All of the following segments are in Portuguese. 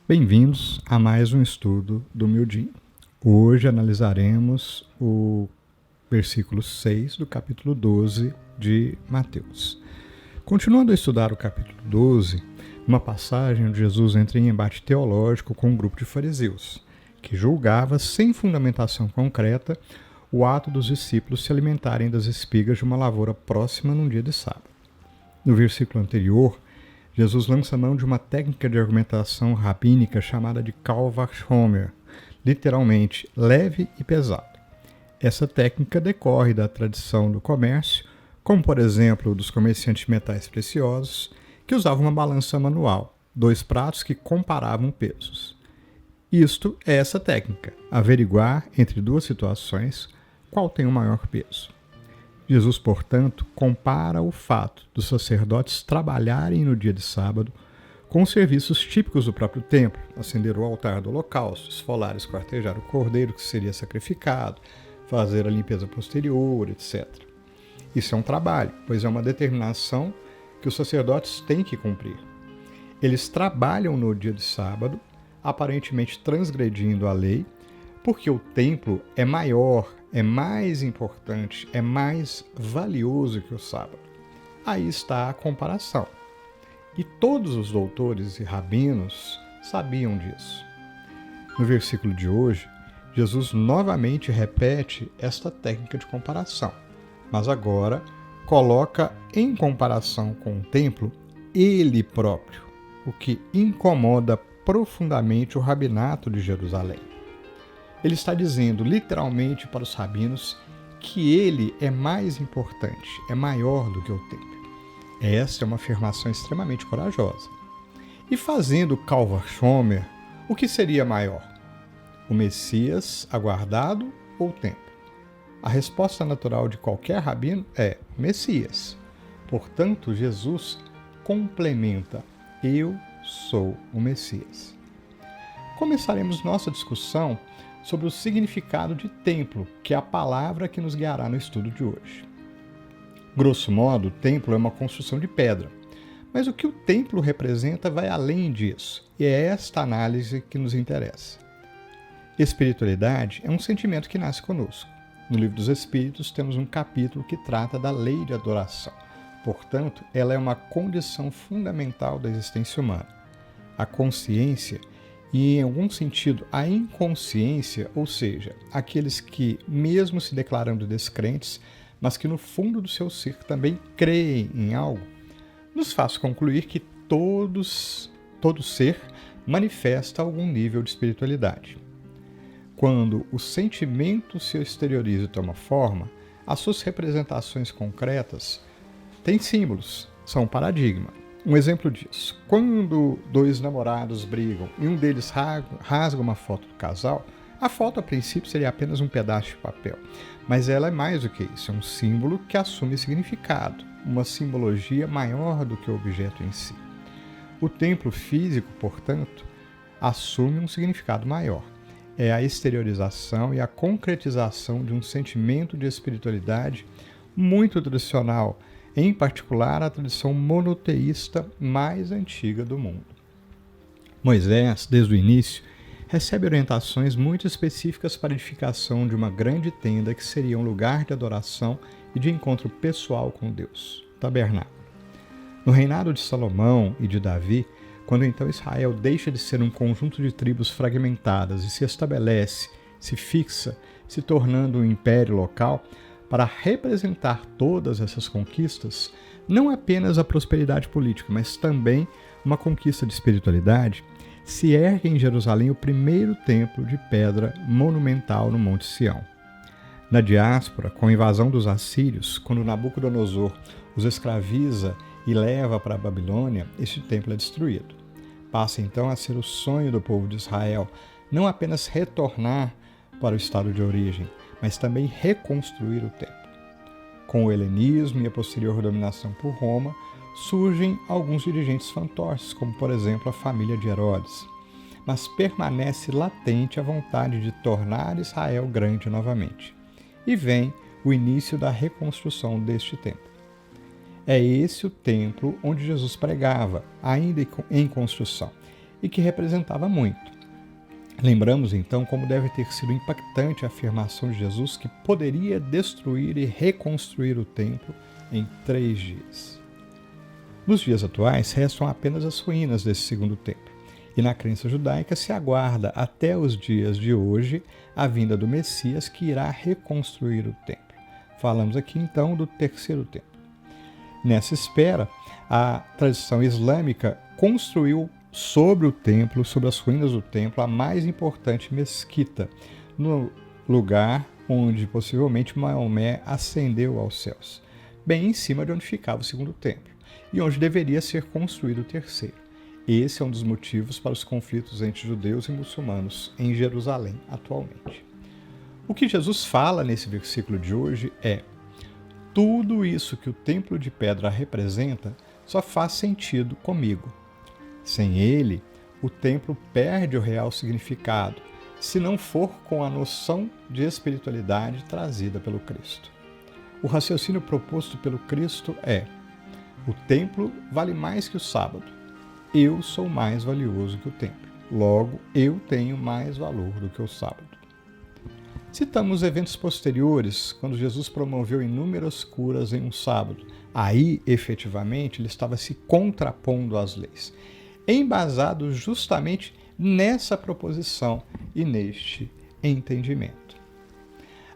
Bem-vindos a mais um estudo do Miudinho. Hoje analisaremos o versículo 6 do capítulo 12 de Mateus. Continuando a estudar o capítulo 12, uma passagem onde Jesus entra em embate teológico com um grupo de fariseus, que julgava, sem fundamentação concreta, o ato dos discípulos se alimentarem das espigas de uma lavoura próxima num dia de sábado. No versículo anterior, Jesus lança mão de uma técnica de argumentação rabínica chamada de Kal vachomer, literalmente leve e pesado. Essa técnica decorre da tradição do comércio, como por exemplo dos comerciantes de metais preciosos, que usavam uma balança manual, dois pratos que comparavam pesos. Isto é essa técnica, averiguar entre duas situações qual tem o maior peso. Jesus, portanto, compara o fato dos sacerdotes trabalharem no dia de sábado com os serviços típicos do próprio templo, acender o altar do holocausto, esfolar e esquartejar o cordeiro que seria sacrificado, fazer a limpeza posterior, etc. Isso é um trabalho, pois é uma determinação que os sacerdotes têm que cumprir. Eles trabalham no dia de sábado, aparentemente transgredindo a lei, porque o templo é maior, é mais importante, é mais valioso que o sábado. Aí está a comparação. E todos os doutores e rabinos sabiam disso. No versículo de hoje, Jesus novamente repete esta técnica de comparação, mas agora coloca em comparação com o templo ele próprio, o que incomoda profundamente o rabinato de Jerusalém. Ele está dizendo literalmente para os rabinos que ele é mais importante, é maior do que o templo. Esta é uma afirmação extremamente corajosa. E fazendo Kal vachomer, o que seria maior? O Messias aguardado ou o templo? A resposta natural de qualquer rabino é o Messias. Portanto, Jesus complementa: eu sou o Messias. Começaremos nossa discussão sobre o significado de templo, que é a palavra que nos guiará no estudo de hoje. Grosso modo, o templo é uma construção de pedra, mas o que o templo representa vai além disso, e é esta análise que nos interessa. Espiritualidade é um sentimento que nasce conosco. No Livro dos Espíritos temos um capítulo que trata da lei de adoração. Portanto, ela é uma condição fundamental da existência humana. A consciência e, em algum sentido, a inconsciência, ou seja, aqueles que, mesmo se declarando descrentes, mas que no fundo do seu ser também creem em algo, nos faz concluir que todo ser manifesta algum nível de espiritualidade. Quando o sentimento se exterioriza e toma forma, as suas representações concretas têm símbolos, são um paradigma. Um exemplo disso: quando dois namorados brigam e um deles rasga uma foto do casal, a foto a princípio seria apenas um pedaço de papel, mas ela é mais do que isso, é um símbolo que assume significado, uma simbologia maior do que o objeto em si. O templo físico, portanto, assume um significado maior. É a exteriorização e a concretização de um sentimento de espiritualidade muito tradicional, em particular a tradição monoteísta mais antiga do mundo. Moisés, desde o início, recebe orientações muito específicas para a edificação de uma grande tenda que seria um lugar de adoração e de encontro pessoal com Deus, o tabernáculo. No reinado de Salomão e de Davi, quando então Israel deixa de ser um conjunto de tribos fragmentadas e se estabelece, se fixa, se tornando um império local, para representar todas essas conquistas, não apenas a prosperidade política, mas também uma conquista de espiritualidade, se ergue em Jerusalém o primeiro templo de pedra monumental no Monte Sião. Na diáspora, com a invasão dos assírios, quando Nabucodonosor os escraviza e leva para a Babilônia, este templo é destruído. Passa então a ser o sonho do povo de Israel, não apenas retornar para o estado de origem, mas também reconstruir o templo. Com o helenismo e a posterior dominação por Roma, surgem alguns dirigentes fantoches, como por exemplo a família de Herodes, mas permanece latente a vontade de tornar Israel grande novamente. E vem o início da reconstrução deste templo. É esse o templo onde Jesus pregava, ainda em construção. e que representava muito. Lembramos então como deve ter sido impactante a afirmação de Jesus que poderia destruir e reconstruir o templo em 3 dias. Nos dias atuais, restam apenas as ruínas desse segundo templo, e na crença judaica se aguarda até os dias de hoje a vinda do Messias que irá reconstruir o templo. Falamos aqui então do terceiro templo. Nessa espera, a tradição islâmica construiu sobre o templo, sobre as ruínas do templo, a mais importante mesquita, no lugar onde possivelmente Maomé ascendeu aos céus, bem em cima de onde ficava o segundo templo, e onde deveria ser construído o terceiro. Esse é um dos motivos para os conflitos entre judeus e muçulmanos em Jerusalém atualmente. O que Jesus fala nesse versículo de hoje é: tudo isso que o templo de pedra representa só faz sentido comigo. Sem ele, o templo perde o real significado, se não for com a noção de espiritualidade trazida pelo Cristo. O raciocínio proposto pelo Cristo é: o templo vale mais que o sábado. Eu sou mais valioso que o templo. Logo, eu tenho mais valor do que o sábado. Citamos eventos posteriores, quando Jesus promoveu inúmeras curas em um sábado. Aí, efetivamente, ele estava se contrapondo às leis, embasado justamente nessa proposição e neste entendimento.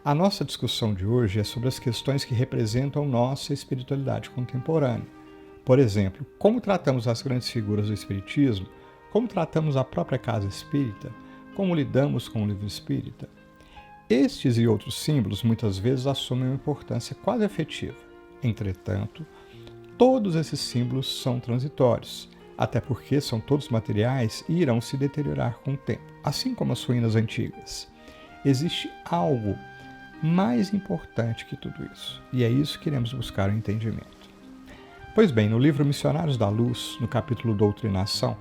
A nossa discussão de hoje é sobre as questões que representam nossa espiritualidade contemporânea. Por exemplo, como tratamos as grandes figuras do Espiritismo, como tratamos a própria casa espírita, como lidamos com o livro espírita. Estes e outros símbolos muitas vezes assumem uma importância quase afetiva. Entretanto, todos esses símbolos são transitórios, até porque são todos materiais e irão se deteriorar com o tempo, assim como as ruínas antigas. Existe algo mais importante que tudo isso, e é isso que iremos buscar o entendimento. Pois bem, no livro Missionários da Luz, no capítulo Doutrinação,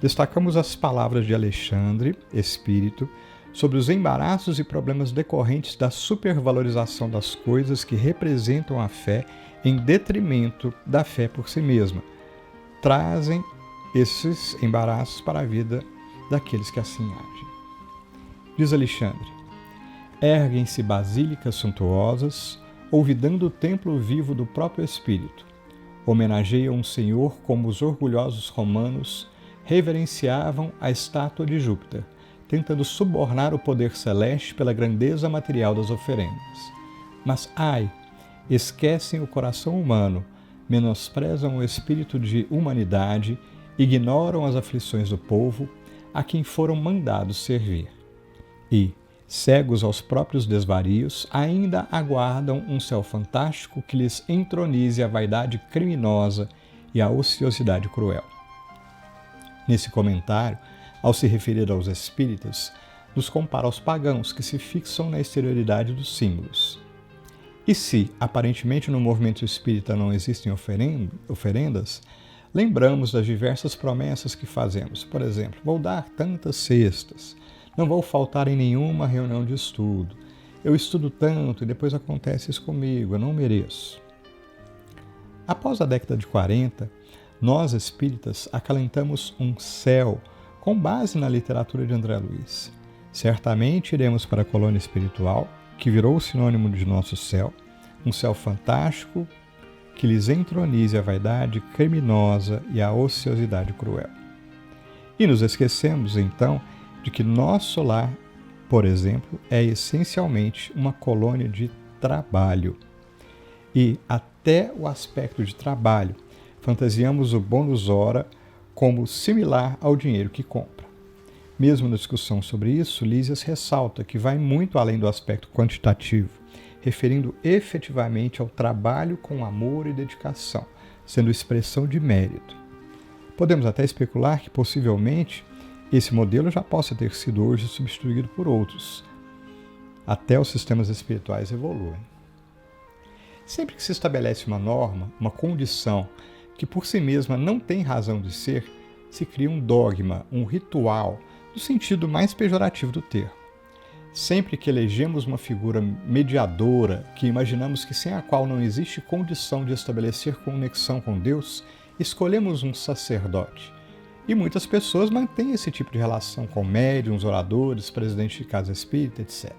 destacamos as palavras de Alexandre, espírito, sobre os embaraços e problemas decorrentes da supervalorização das coisas que representam a fé em detrimento da fé por si mesma. Trazem esses embaraços para a vida daqueles que assim agem. Diz Alexandre: erguem-se basílicas suntuosas, olvidando o templo vivo do próprio Espírito. Homenageiam o Senhor como os orgulhosos romanos reverenciavam a estátua de Júpiter, tentando subornar o poder celeste pela grandeza material das oferendas. Mas, ai, esquecem o coração humano, menosprezam o espírito de humanidade, ignoram as aflições do povo a quem foram mandados servir. E, cegos aos próprios desvarios, ainda aguardam um céu fantástico que lhes entronize a vaidade criminosa e a ociosidade cruel. Nesse comentário, ao se referir aos espíritas, nos compara aos pagãos que se fixam na exterioridade dos símbolos. E se, aparentemente, no movimento espírita não existem oferendas, lembramos das diversas promessas que fazemos. Por exemplo, vou dar tantas cestas, não vou faltar em nenhuma reunião de estudo, eu estudo tanto e depois acontece isso comigo, eu não mereço. Após a década de 40, nós espíritas acalentamos um céu com base na literatura de André Luiz. Certamente iremos para a colônia espiritual, que virou o sinônimo de nosso céu, um céu fantástico que lhes entronize a vaidade criminosa e a ociosidade cruel. E nos esquecemos, então, de que nosso lar, por exemplo, é essencialmente uma colônia de trabalho. E até o aspecto de trabalho, fantasiamos o bônus hora como similar ao dinheiro que compra. Mesmo na discussão sobre isso, Lísias ressalta que vai muito além do aspecto quantitativo, referindo efetivamente ao trabalho com amor e dedicação, sendo expressão de mérito. Podemos até especular que, possivelmente, esse modelo já possa ter sido hoje substituído por outros, até os sistemas espirituais evoluem. Sempre que se estabelece uma norma, uma condição, que por si mesma não tem razão de ser, se cria um dogma, um ritual, no sentido mais pejorativo do termo. Sempre que elegemos uma figura mediadora, que imaginamos que sem a qual não existe condição de estabelecer conexão com Deus, escolhemos um sacerdote. E muitas pessoas mantêm esse tipo de relação com médiuns, oradores, presidentes de casa espírita, etc.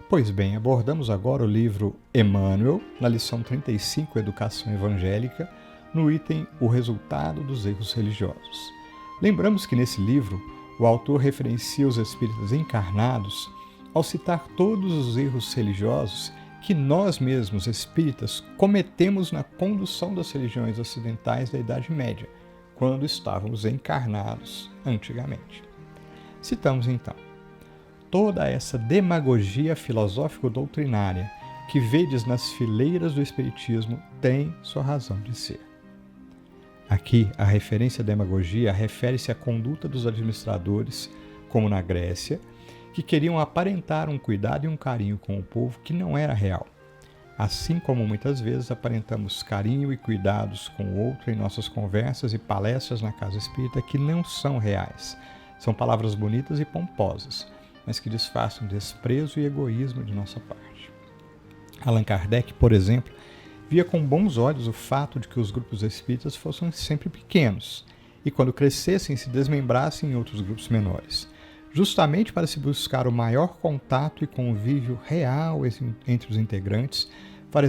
Pois bem, abordamos agora o livro Emmanuel, na lição 35, Educação Evangélica, no item O Resultado dos Erros Religiosos. Lembramos que nesse livro o autor referencia os espíritas encarnados ao citar todos os erros religiosos que nós mesmos, espíritas, cometemos na condução das religiões ocidentais da Idade Média, quando estávamos encarnados antigamente. Citamos então: toda essa demagogia filosófico-doutrinária que vedes nas fileiras do Espiritismo tem sua razão de ser. Aqui, a referência à demagogia refere-se à conduta dos administradores, como na Grécia, que queriam aparentar um cuidado e um carinho com o povo que não era real. Assim como muitas vezes aparentamos carinho e cuidados com o outro em nossas conversas e palestras na casa espírita que não são reais. São palavras bonitas e pomposas, mas que disfarçam desprezo e egoísmo de nossa parte. Allan Kardec, por exemplo, via com bons olhos o fato de que os grupos espíritas fossem sempre pequenos e, quando crescessem, se desmembrassem em outros grupos menores, justamente para se buscar o maior contato e convívio real entre os integrantes,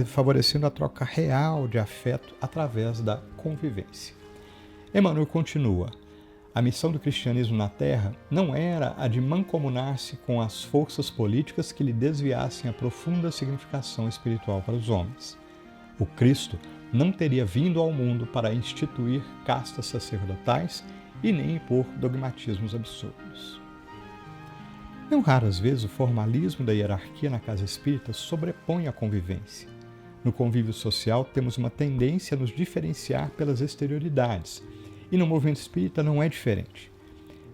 favorecendo a troca real de afeto através da convivência. Emmanuel continua: a missão do cristianismo na Terra não era a de mancomunar-se com as forças políticas que lhe desviassem a profunda significação espiritual para os homens. O Cristo não teria vindo ao mundo para instituir castas sacerdotais e nem impor dogmatismos absurdos. Não raras vezes o formalismo da hierarquia na casa espírita sobrepõe a convivência. No convívio social temos uma tendência a nos diferenciar pelas exterioridades, e no movimento espírita não é diferente.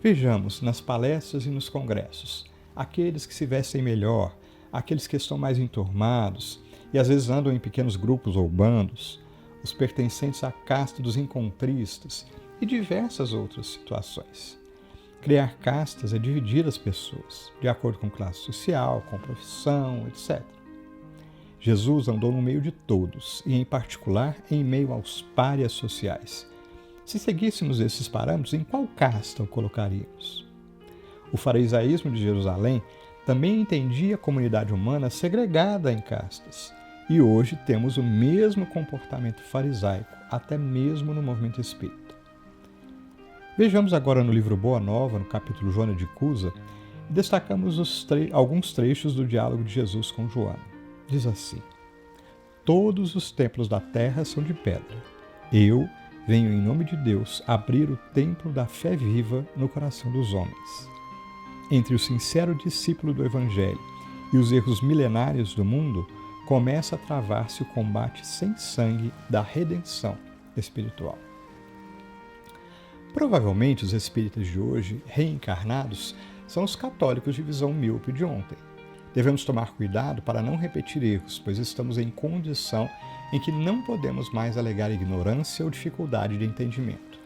Vejamos nas palestras e nos congressos, aqueles que se vestem melhor, aqueles que estão mais enturmados e às vezes andam em pequenos grupos ou bandos, os pertencentes à casta dos encontristas e diversas outras situações. Criar castas é dividir as pessoas, de acordo com classe social, com profissão, etc. Jesus andou no meio de todos, e em particular em meio aos párias sociais. Se seguíssemos esses parâmetros, em qual casta o colocaríamos? O farisaísmo de Jerusalém também entendia a comunidade humana segregada em castas, e hoje temos o mesmo comportamento farisaico, até mesmo no movimento espírita. Vejamos agora no livro Boa Nova, no capítulo Joana de Cusa, e destacamos alguns trechos do diálogo de Jesus com Joana. Diz assim: todos os templos da terra são de pedra. Eu venho em nome de Deus abrir o templo da fé viva no coração dos homens. Entre o sincero discípulo do Evangelho e os erros milenários do mundo, começa a travar-se o combate sem sangue da redenção espiritual. Provavelmente os espíritas de hoje, reencarnados, são os católicos de visão míope de ontem. Devemos tomar cuidado para não repetir erros, pois estamos em condição em que não podemos mais alegar ignorância ou dificuldade de entendimento.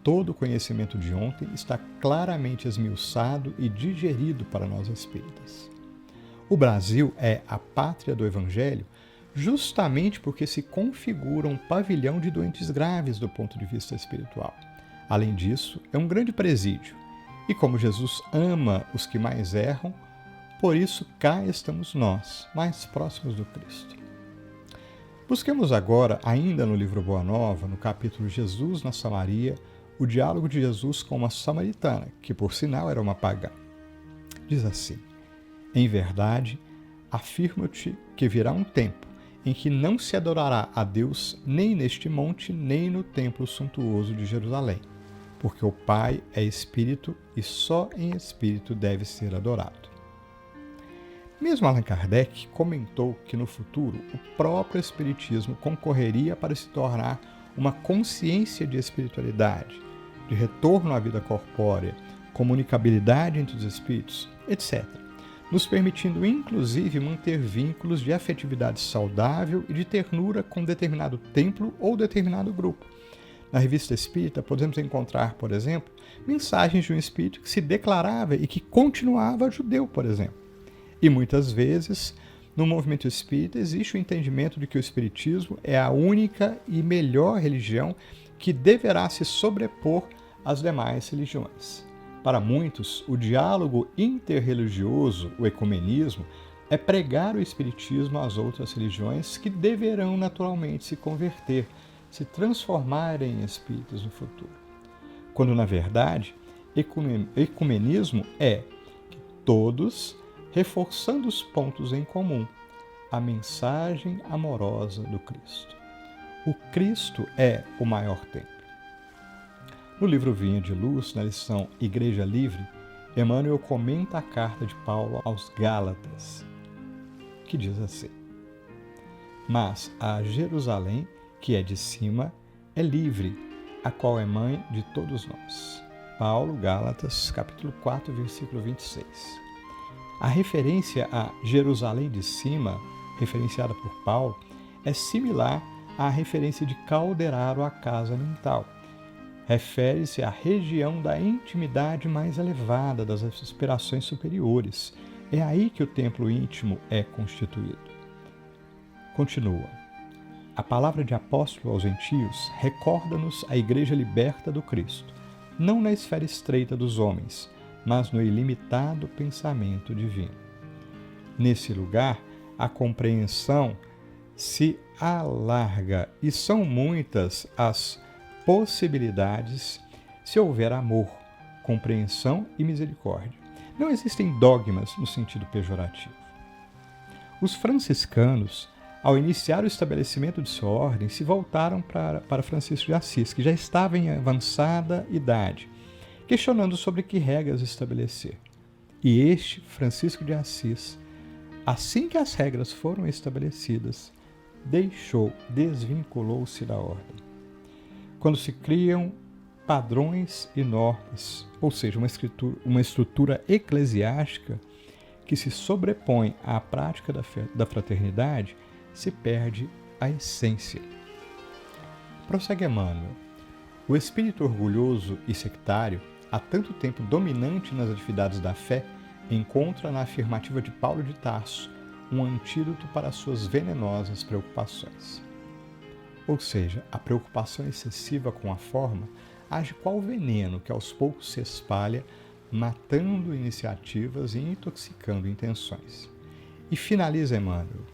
Todo o conhecimento de ontem está claramente esmiuçado e digerido para nós espíritas. O Brasil é a pátria do Evangelho justamente porque se configura um pavilhão de doentes graves do ponto de vista espiritual. Além disso, é um grande presídio. E como Jesus ama os que mais erram, por isso cá estamos nós, mais próximos do Cristo. Busquemos agora, ainda no livro Boa Nova, no capítulo Jesus na Samaria, o diálogo de Jesus com uma samaritana, que por sinal era uma pagã. Diz assim: em verdade, afirmo-te que virá um tempo em que não se adorará a Deus nem neste monte, nem no templo suntuoso de Jerusalém, porque o Pai é Espírito e só em Espírito deve ser adorado. Mesmo Allan Kardec comentou que no futuro o próprio Espiritismo concorreria para se tornar uma consciência de espiritualidade, de retorno à vida corpórea, comunicabilidade entre os espíritos, etc., nos permitindo inclusive manter vínculos de afetividade saudável e de ternura com determinado templo ou determinado grupo. Na Revista Espírita podemos encontrar, por exemplo, mensagens de um espírito que se declarava e que continuava judeu, por exemplo. E muitas vezes No movimento espírita existe o entendimento de que o espiritismo é a única e melhor religião que deverá se sobrepor às demais religiões. Para muitos, o diálogo interreligioso, o ecumenismo, é pregar o espiritismo às outras religiões que deverão naturalmente se converter, se transformarem em espíritos no futuro. Quando, na verdade, ecumenismo é que todos, reforçando os pontos em comum, a mensagem amorosa do Cristo. O Cristo é o maior templo. No livro Vinha de Luz, na lição Igreja Livre, Emmanuel comenta a carta de Paulo aos Gálatas, que diz assim: mas a Jerusalém, que é de cima, é livre, a qual é mãe de todos nós. Paulo, Gálatas, capítulo 4, versículo 26. A referência a Jerusalém de cima, referenciada por Paulo, é similar à referência de Calderaro à casa mental. Refere-se à região da intimidade mais elevada, das aspirações superiores. É aí que o templo íntimo é constituído. Continua. A palavra de apóstolo aos gentios recorda-nos a igreja liberta do Cristo, não na esfera estreita dos homens, mas no ilimitado pensamento divino. Nesse lugar, a compreensão se alarga e são muitas as possibilidades se houver amor, compreensão e misericórdia. Não existem dogmas no sentido pejorativo. Os franciscanos, ao iniciar o estabelecimento de sua ordem, se voltaram para Francisco de Assis, que já estava em avançada idade, questionando sobre que regras estabelecer. E este, Francisco de Assis, assim que as regras foram estabelecidas, desvinculou-se da ordem. Quando se criam padrões e normas, ou seja, uma estrutura eclesiástica que se sobrepõe à prática da fraternidade, se perde a essência. Prossegue Emmanuel. O espírito orgulhoso e sectário, há tanto tempo dominante nas atividades da fé, encontra na afirmativa de Paulo de Tarso um antídoto para suas venenosas preocupações. Ou seja, a preocupação excessiva com a forma age qual veneno que aos poucos se espalha, matando iniciativas e intoxicando intenções. E finaliza Emmanuel.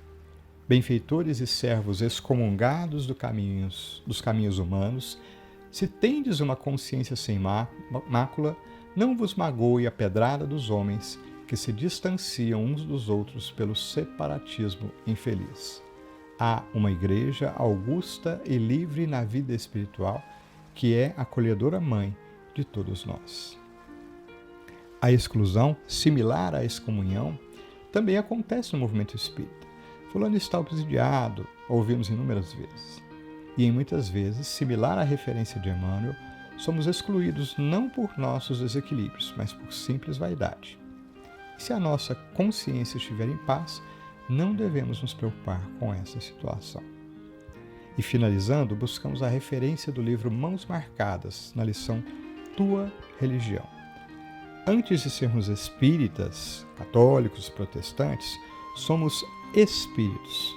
Benfeitores e servos excomungados dos caminhos humanos, se tendes uma consciência sem mácula, não vos magoe a pedrada dos homens que se distanciam uns dos outros pelo separatismo infeliz. Há uma igreja augusta e livre na vida espiritual, que é a acolhedora mãe de todos nós. A exclusão, similar à excomunhão, também acontece no movimento espírita. Fulano está obsidiado, ouvimos inúmeras vezes. E em muitas vezes, similar à referência de Emmanuel, somos excluídos não por nossos desequilíbrios, mas por simples vaidade. E se a nossa consciência estiver em paz, não devemos nos preocupar com essa situação. E finalizando, buscamos a referência do livro Mãos Marcadas, na lição Tua Religião. Antes de sermos espíritas, católicos, protestantes, somos espíritos.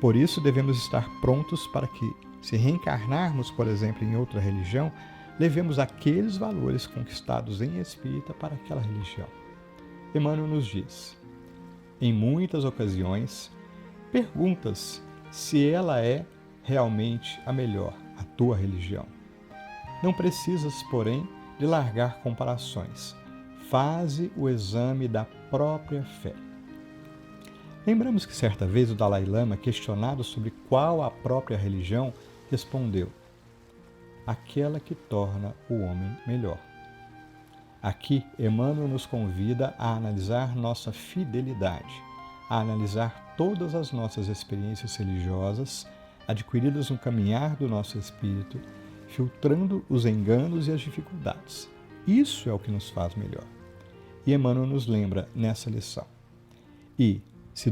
Por isso devemos estar prontos para que, se reencarnarmos, por exemplo, em outra religião, levemos aqueles valores conquistados em espírita para aquela religião. Emmanuel nos diz: em muitas ocasiões, perguntas se ela é realmente a melhor, a tua religião. Não precisas, porém, de largar comparações. Faze o exame da própria fé. Lembramos que certa vez o Dalai Lama, questionado sobre qual a própria religião, respondeu: aquela que torna o homem melhor. Aqui, Emmanuel nos convida a analisar nossa fidelidade, a analisar todas as nossas experiências religiosas adquiridas no caminhar do nosso espírito, filtrando os enganos e as dificuldades. Isso é o que nos faz melhor. E Emmanuel nos lembra nessa lição. Se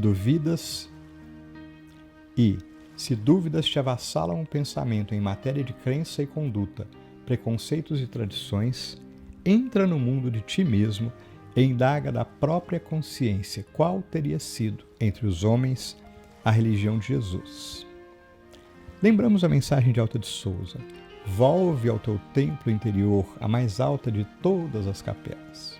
dúvidas te avassalam o pensamento em matéria de crença e conduta, preconceitos e tradições, entra no mundo de ti mesmo e indaga da própria consciência qual teria sido, entre os homens, a religião de Jesus. Lembramos a mensagem de Alta de Souza: volve ao teu templo interior, a mais alta de todas as capelas.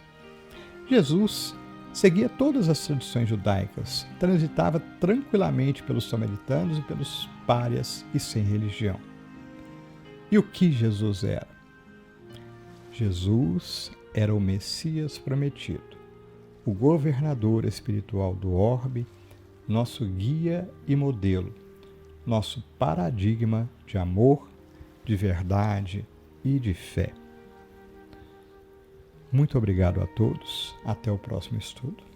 Jesus seguia todas as tradições judaicas, transitava tranquilamente pelos samaritanos e pelos párias e sem religião. E o que Jesus era? Jesus era o Messias prometido, o governador espiritual do orbe, nosso guia e modelo, nosso paradigma de amor, de verdade e de fé. Muito obrigado a todos. Até o próximo estudo.